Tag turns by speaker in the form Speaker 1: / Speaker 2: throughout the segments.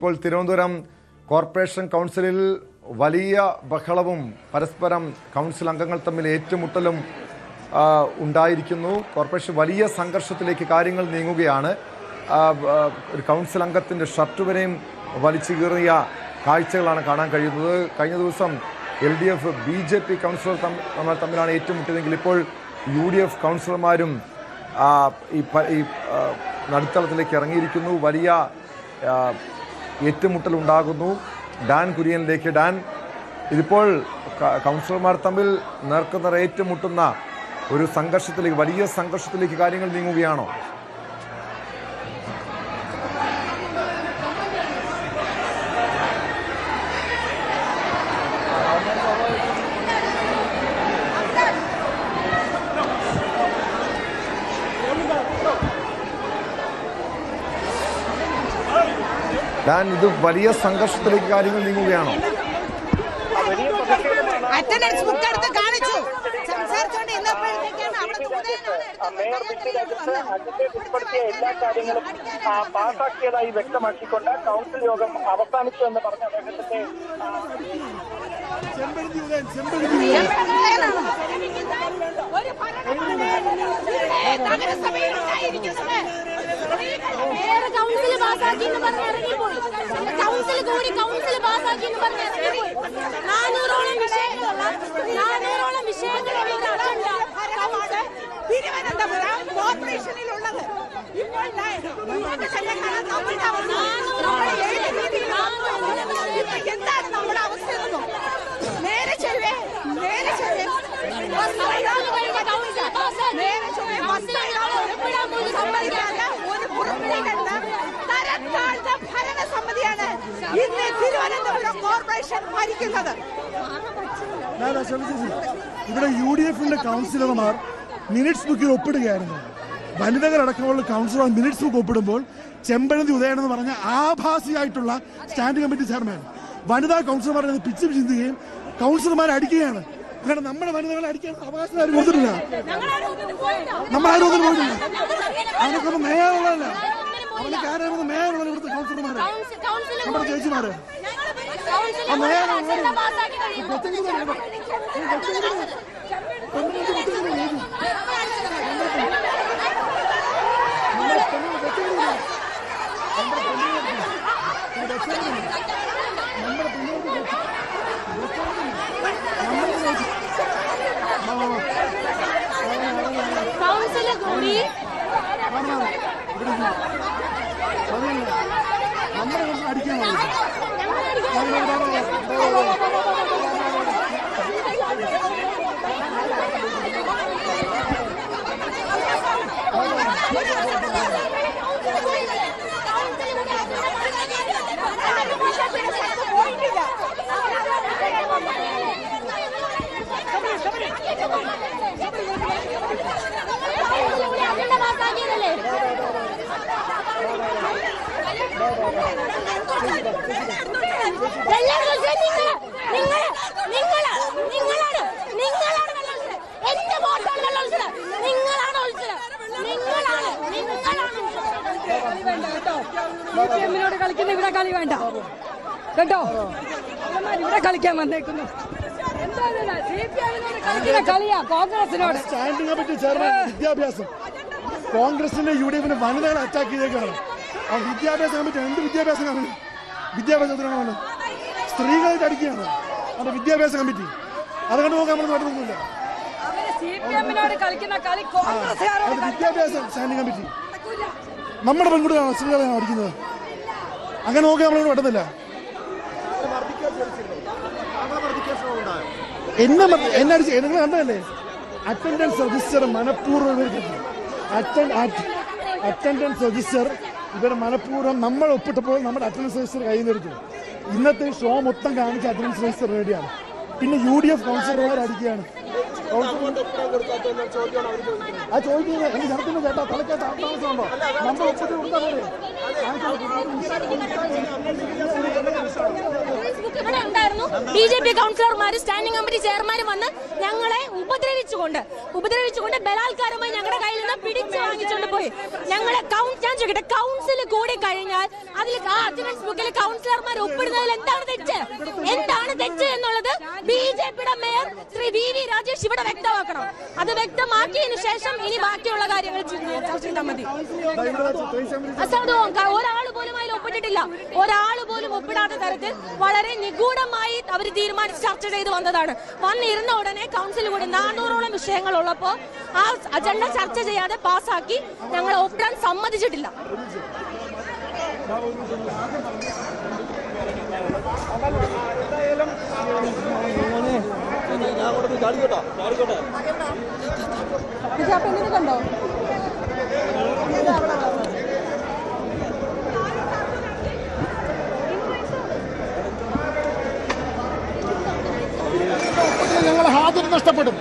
Speaker 1: ഇപ്പോൾ തിരുവനന്തപുരം കോർപ്പറേഷൻ കൗൺസിലിൽ വലിയ ബഹളവും പരസ്പരം കൗൺസിൽ അംഗങ്ങൾ തമ്മിൽ ഏറ്റുമുട്ടലും ഉണ്ടായിരിക്കുന്നു. കോർപ്പറേഷൻ വലിയ സംഘർഷത്തിലേക്ക് കാര്യങ്ങൾ നീങ്ങുകയാണ്. ഒരു കൗൺസിൽ അംഗത്തിൻ്റെ ഷർട്ട് വരെയും വലിച്ചു കീറിയ കാഴ്ചകളാണ് കാണാൻ കഴിയുന്നത്. കഴിഞ്ഞ ദിവസം LDF BJP കൗൺസിലർ തമ്മിലാണ് ഏറ്റുമുട്ടിയതെങ്കിൽ ഇപ്പോൾ UDF കൗൺസിലർമാരും ഈ നടുത്തളത്തിലേക്ക് ഇറങ്ങിയിരിക്കുന്നു. വലിയ ഏറ്റുമുട്ടൽ ഉണ്ടാകുന്നു. ഡാൻ കുര്യനിലേക്ക്. ഡാൻ, ഇതിപ്പോൾ കൗൺസിലർമാർ തമ്മിൽ നേർക്കുനേർ ഏറ്റുമുട്ടുന്ന ഒരു സംഘർഷത്തിലേക്ക്, വലിയ സംഘർഷത്തിലേക്ക് കാര്യങ്ങൾ നീങ്ങുകയാണോ? ഡാൻ, ഇത് വലിയ സംഘർഷത്തിലേക്ക് കാര്യങ്ങൾ നീങ്ങുകയാണോ?
Speaker 2: അറ്റൻഡൻസ് ബുക്ക് എടുത്ത് കാണിച്ചു സംസാരിച്ചുകൊണ്ട്
Speaker 3: മേയർ ബില്ലിനകത്ത് ഉൾപ്പെടുത്തിയ എല്ലാ കാര്യങ്ങളും പാസാക്കിയതായി വ്യക്തമാക്കിക്കൊണ്ട് കൗൺസിൽ യോഗം അവസാനിച്ചു എന്ന് പറഞ്ഞ അദ്ദേഹത്തിന്റെ
Speaker 2: കൗൺസിൽ പാസാക്കി എന്ന് പറഞ്ഞ് ഇറങ്ങിപ്പോയി. കൗൺസിൽ കൂടി കൗൺസിൽ പാസാക്കി എന്ന് പറഞ്ഞ് ഇറങ്ങിപ്പോയി. 400ഓളം വിഷയങ്ങളുള്ള തിരുവനന്തപുരം കോർപ്പറേഷനിലുള്ളത്. എന്താണ് നമ്മുടെ അവസ്ഥ? നേരെ ചെവേ ഒരു പുറപ്പെടുന്ന തരത്താഴ്ന്ന ഭരണസമിതിയാണ് ഇന്ന് തിരുവനന്തപുരം കോർപ്പറേഷൻ ഭരിക്കുന്നത്.
Speaker 4: ഇവിടെ UDFന്റെ കൗൺസിലർമാർ മിനിറ്റ്സ് ബുക്കിൽ ഒപ്പിടുകയായിരുന്നു. വനിതകളടക്കമുള്ള കൗൺസിലർ മിനിറ്റ്സ് ബുക്ക് ഒപ്പിടുമ്പോൾ ചെമ്പഴന്തി ഉദയൻ എന്ന് പറഞ്ഞ ആഭാസിയായിട്ടുള്ള സ്റ്റാൻഡിംഗ് കമ്മിറ്റി ചെയർമാൻ വനിതാ കൗൺസിലർമാരെ പിച്ച് ചിന്തുകയും കൗൺസിലർമാരെ അടിക്കുകയാണ്. കാരണം നമ്മുടെ വനിതകളെ അടിക്കാൻ അവകാശം ആരും കൊടുത്തിട്ടില്ല. നമ്മളാരും ഒന്നും പോയിട്ടില്ല. അവർക്കൊന്നും മേയറുള്ളതല്ല, അവർക്ക് ആരായിരുന്നു മേയറുള്ളത്? ഇവിടുത്തെ കൗൺസിലർമാര്, നമ്മുടെ ചേച്ചിമാര്.
Speaker 5: CPM-നോട് കളിക്കുന്ന ഇവിടെ കളി വേണ്ട കേട്ടോ. ഇവിടെ കളിക്കാൻ വന്നേക്കുന്നു. CPM-നോട് കളിക്കുന്ന കളിയാ കോൺഗ്രസിനോട്.
Speaker 4: സ്റ്റാൻഡിംഗ് കമ്മിറ്റി ചെയർമാൻ വിദ്യാഭ്യാസം, കോൺഗ്രസിന്റെ UDFന്റെ വനിതകളെ അറ്റാക്ക് ചെയ്തേക്കാണ്. ആ വിദ്യാഭ്യാസ കമ്മിറ്റി എന്ത് വിദ്യാഭ്യാസം കമ്മിറ്റി? വിദ്യാഭ്യാസത്തിനാണോ? സ്ത്രീകളായിട്ട് അടിക്കുകയാണ് അവരുടെ വിദ്യാഭ്യാസ കമ്മിറ്റി. അതുകൊണ്ട് നോക്കാൻ നമ്മൾ നടത്തുന്നില്ല.
Speaker 5: CPM-നോട് കളിക്കുന്ന കളി
Speaker 4: വിദ്യാഭ്യാസം സ്റ്റാൻഡിംഗ് കമ്മിറ്റി. നമ്മുടെ പെൺകുട്ടികളാണ് സ്ത്രീകളെയാണ് അടിക്കുന്നത്. അങ്ങനെ നോക്കി നമ്മളിവിടെ പറ്റുന്നില്ല. എന്നെ അടിച്ച് നിങ്ങൾ കണ്ടതല്ലേ? അറ്റൻഡൻസ് രജിസ്റ്റർ മനഃപൂർവ്വം അറ്റൻഡൻസ് രജിസ്റ്റർ ഇവർ മനഃപൂർവ്വം നമ്മൾ ഒപ്പിട്ടപ്പോൾ നമ്മുടെ അറ്റൻഡൻസ് രജിസ്റ്റർ കയ്യിൽ നിന്നെടുത്തു. ഇന്നത്തെ ഷോ മൊത്തം കാണിച്ച അറ്റൻഡൻസ് രജിസ്റ്റർ റെഡിയാണ്. പിന്നെ UDF കൗൺസിലർമാർ അടിക്കുകയാണ്. ആ ചോദിക്കുന്നത് എനിക്ക് ജനത്തിന് കേട്ടാ തലക്കേറ്റ താമസമുണ്ടോ? നമ്മൾ ഒപ്പിട്ട് കൊടുത്താൽ പോലെ
Speaker 2: ഇവിടെ ഉണ്ടായിരുന്നു. BJP കൗൺസിലർമാർ സ്റ്റാൻഡിംഗ് കമ്മിറ്റി ചെയർമാൻ വന്ന് ഞങ്ങളെ ഉപദ്രവിച്ചുകൊണ്ട് ബലാത്കാരമായി ഞങ്ങളുടെ കയ്യിൽ നിന്ന് പിടിച്ചു വാങ്ങിച്ചുകൊണ്ട് പോയി. ഞങ്ങളെ ഞാൻ ചോദിക്കട്ടെ, കൗൺസിൽ കൂടി കഴിഞ്ഞാൽ അതിൽ അറ്റൻഡൻസ് ബുക്കിൽ കൗൺസിലർമാർ ഒപ്പിടുന്നതിൽ എന്താണ് തെറ്റ് എന്നുള്ളത് BJPയുടെ മേയർ ശ്രീ VV രാജേഷ് ഇവിടെ വ്യക്തമാക്കണം. അത് വ്യക്തമാക്കിയതിനു ശേഷം ഇനി ബാക്കിയുള്ള കാര്യങ്ങൾ ചർച്ച ചെയ്താൽ മതി. അസാധുവും ഒരാൾ പോലും അതിൽ ഒപ്പിട്ടിട്ടില്ല. ഒരാൾ പോലും ഒപ്പിടാത്ത തരത്തിൽ വളരെ നിഗൂഢമായി അവർ തീരുമാനിച്ച് ചർച്ച ചെയ്ത് വന്നതാണ്. വന്നിരുന്ന ഉടനെ കൗൺസിൽ കൂടി 400ഓളം വിഷയങ്ങൾ ഉള്ളപ്പോൾ ആ അജണ്ട ചർച്ച ചെയ്യാതെ പാസ്സാക്കി ഞങ്ങൾ ഒപ്പിടാൻ സമ്മതിച്ചിട്ടില്ല.
Speaker 5: കണ്ടോ
Speaker 6: ഞങ്ങൾ ഹാജർ നഷ്ടപ്പെടും.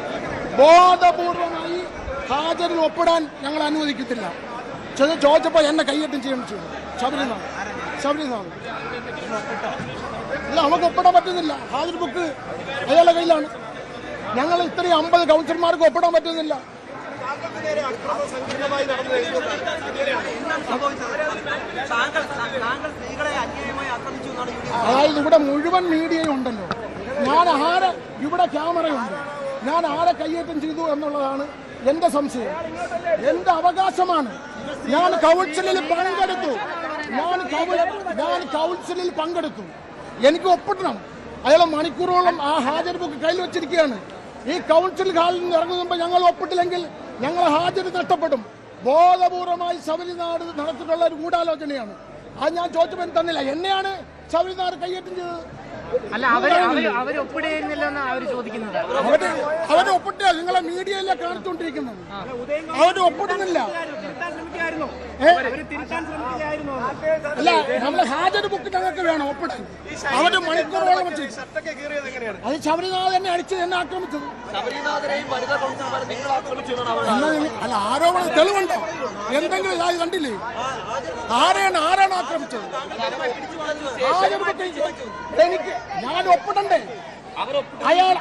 Speaker 6: ബോധപൂർവമായി ഹാജരിൽ ഒപ്പിടാൻ ഞങ്ങൾ അനുവദിക്കത്തില്ല. ചോദിച്ചപ്പോൾ എന്നെ കൈയ്യറ്റം ചെയ്യണം ചെയ്തു. ശബരിനാഥ് ഇല്ല, നമുക്ക് ഒപ്പിടാൻ പറ്റുന്നില്ല. ഹാജർ ബുക്ക് അയാളുടെ കയ്യിലാണ്. ഞങ്ങൾ ഇത്രയും 50 കൗൺസിലർമാർക്ക് ഒപ്പിടാൻ പറ്റുന്നില്ല. അതായത് ഇവിടെ മുഴുവൻ മീഡിയയും ഉണ്ടല്ലോ. ഇവിടെ ക്യാമറയുണ്ട്. ഞാൻ ആരെ കയ്യേറ്റം ചെയ്തു എന്നുള്ളതാണ് എന്റെ സംശയം. എന്റെ അവകാശമാണ്. ഞാൻ കൗൺസിലിൽ പങ്കെടുത്തു. എനിക്ക് ഒപ്പിടണം. അയാളെ മണിക്കൂറോളം ആ ഹാജർ ബുക്ക് കയ്യിൽ വെച്ചിരിക്കുകയാണ്. ഈ കൗൺസിൽ ഹാളിൽ നിന്ന് ഇറങ്ങുമ്പോൾ ഞങ്ങൾ ഒപ്പിട്ടില്ലെങ്കിൽ ഞങ്ങൾ ഹാജർ നഷ്ടപ്പെടും. ബോധപൂർവമായി ശബരിനാട് നടത്തിയിട്ടുള്ള ഒരു ഗൂഢാലോചനയാണ്. അത് ഞാൻ ചോദിച്ചപ്പോൾ തന്നില്ല. എന്നെയാണ് ശബരിനാട് കയ്യേറ്റം ചെയ്തത്.
Speaker 7: അല്ല, അവര് ഒപ്പിടുന്നില്ലെന്ന് അവര് ചോദിക്കുന്നത്.
Speaker 6: അവര് ഒപ്പിട്ട നിങ്ങളെ മീഡിയയിലെ കാണിച്ചുകൊണ്ടിരിക്കുന്നത്. അവര് ഒപ്പിടുന്നില്ല. അല്ല, നമ്മളെ ഹാജർ ബുക്ക് ഞങ്ങൾക്ക് വേണം ഒപ്പിടാൻ. അവര് മണിക്കൂറോളം വെച്ച് അത് ശബരിനാഥ് എന്നെ എന്നെ ആക്രമിച്ചത്. അല്ല, ആരോപണം തെളിവുണ്ടോ? എന്തെങ്കിലും ഇതായി കണ്ടില്ലേ? ആരാണ് ആക്രമിച്ചത്? ഹാജർ ബുക്ക് എനിക്ക് ഞാൻ ഒപ്പിടണ്ടേ?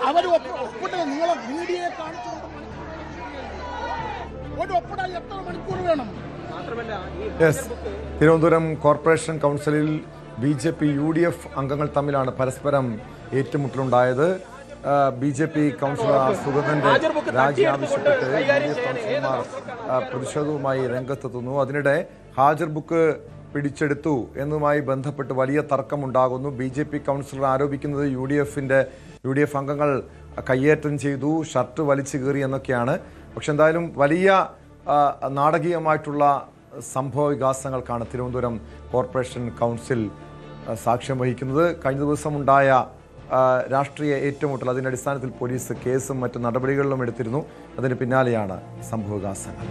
Speaker 6: അവര് ഒപ്പിട്ടത് നിങ്ങളെ മീഡിയയെ കാണിച്ചുകൊണ്ട് ഒരു ഒപ്പിടാൻ എത്ര മണിക്കൂർ വേണം?
Speaker 1: തിരുവനന്തപുരം കോർപ്പറേഷൻ കൗൺസിലിൽ BJP UDF അംഗങ്ങൾ തമ്മിലാണ് പരസ്പരം ഏറ്റുമുട്ടലുണ്ടായത്. BJP കൗൺസിലർ സുഗതന്റെ രാജി ആവശ്യപ്പെട്ട് UDF കൗൺസിലർമാർ പ്രതിഷേധവുമായി രംഗത്തെത്തുന്നു. അതിനിടെ ഹാജർ ബുക്ക് പിടിച്ചെടുത്തു എന്നതുമായി ബന്ധപ്പെട്ട് വലിയ തർക്കമുണ്ടാകുന്നു. BJP കൗൺസിലർ ആരോപിക്കുന്നത് UDF അംഗങ്ങൾ കയ്യേറ്റം ചെയ്തു, ഷർട്ട് വലിച്ചു കീറി എന്നൊക്കെയാണ്. പക്ഷെ എന്തായാലും വലിയ നാടകീയമായിട്ടുള്ള സംഭവ വികാസങ്ങൾക്കാണ് തിരുവനന്തപുരം കോർപ്പറേഷൻ കൗൺസിൽ സാക്ഷ്യം വഹിക്കുന്നത്. കഴിഞ്ഞ ദിവസം ഉണ്ടായ രാഷ്ട്രീയ ഏറ്റുമുട്ടൽ, അതിൻ്റെ അടിസ്ഥാനത്തിൽ പോലീസ് കേസും മറ്റു നടപടികളിലും എടുത്തിരുന്നു. അതിന് പിന്നാലെയാണ് സംഭവ വികാസങ്ങൾ.